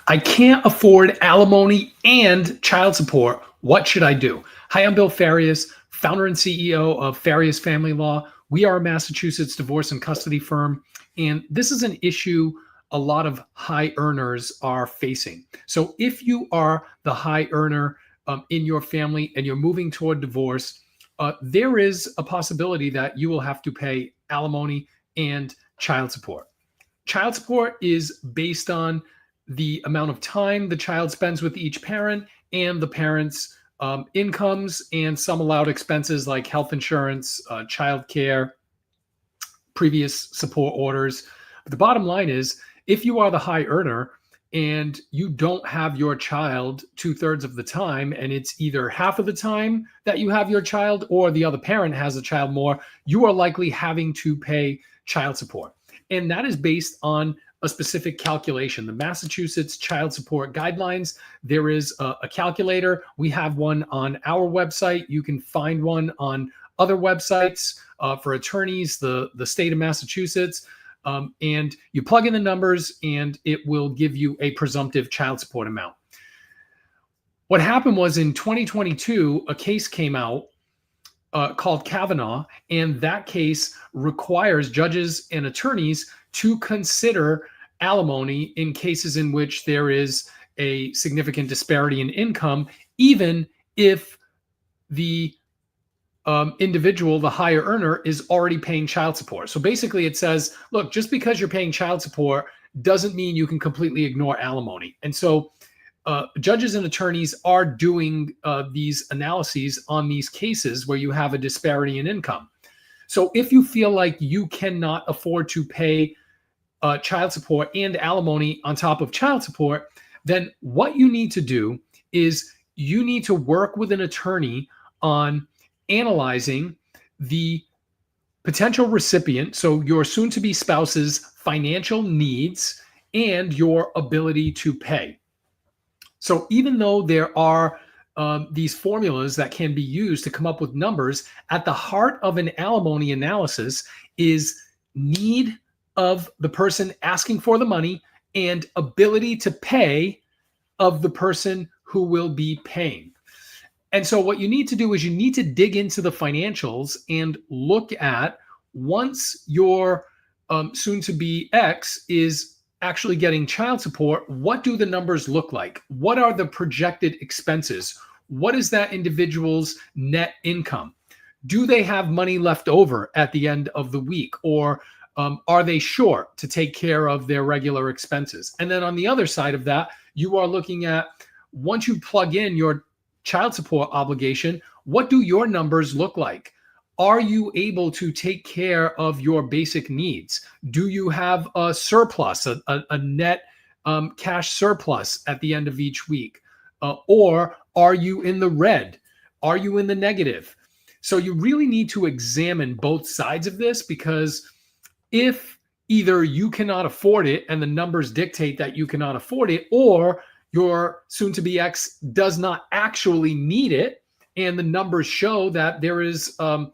I can't afford alimony and child support. What should I do? Hi, I'm Bill Farias, founder and CEO of Farias Family Law. We are a Massachusetts divorce and custody firm, and this is an issue a lot of high earners are facing. So if you are the high earner in your family and you're moving toward divorce, there is a possibility that you will have to pay alimony and child support. Child support is based on the amount of time the child spends with each parent and the parents' incomes and some allowed expenses like health insurance, child care, previous support orders. But the bottom line is, if you are the high earner and you don't have your child 2/3 of the time, and it's either half of the time that you have your child or the other parent has a child more, you are likely having to pay child support. And that is based on a specific calculation. The Massachusetts Child Support Guidelines, there is a calculator. We have one on our website. You can find one on other websites for attorneys, the state of Massachusetts. And you plug in the numbers and it will give you a presumptive child support amount. What happened was in 2022, a case came out called Kavanaugh, and that case requires judges and attorneys to consider alimony in cases in which there is a significant disparity in income, even if the individual, the higher earner, is already paying child support. So basically it says, look, just because you're paying child support doesn't mean you can completely ignore alimony. And so judges and attorneys are doing these analyses on these cases where you have a disparity in income. So if you feel like you cannot afford to pay child support and alimony on top of child support, then what you need to do is you need to work with an attorney on analyzing the potential recipient, so your soon-to-be spouse's financial needs and your ability to pay. So even though there are these formulas that can be used to come up with numbers, at the heart of an alimony analysis is need of the person asking for the money and ability to pay of the person who will be paying. And so what you need to do is you need to dig into the financials and look at, once your soon-to-be X is actually getting child support, what do the numbers look like? What are the projected expenses? What is that individual's net income? Do they have money left over at the end of the week? Or are they short to take care of their regular expenses? And then on the other side of that, you are looking at, once you plug in your child support obligation, what do your numbers look like? Are you able to take care of your basic needs? Do you have a surplus, a net cash surplus at the end of each week? Or are you in the red? Are you in the negative? So you really need to examine both sides of this, because if either you cannot afford it and the numbers dictate that you cannot afford it, or your soon-to-be X does not actually need it, and the numbers show that there is a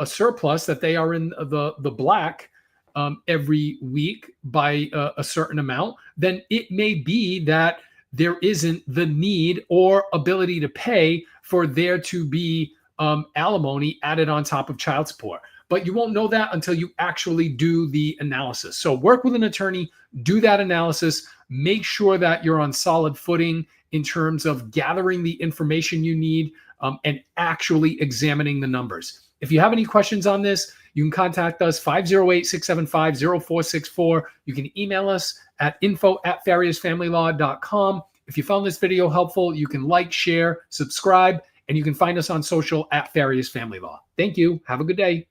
surplus, that they are in the black every week by a certain amount, then it may be that there isn't the need or ability to pay for there to be alimony added on top of child support. But you won't know that until you actually do the analysis. So work with an attorney, do that analysis, make sure that you're on solid footing in terms of gathering the information you need and actually examining the numbers. If you have any questions on this, you can contact us 508-675-0464. You can email us at info@fariasfamilylaw.com. If you found this video helpful, you can like, share, subscribe, and you can find us on social at Farias Family Law. Thank you. Have a good day.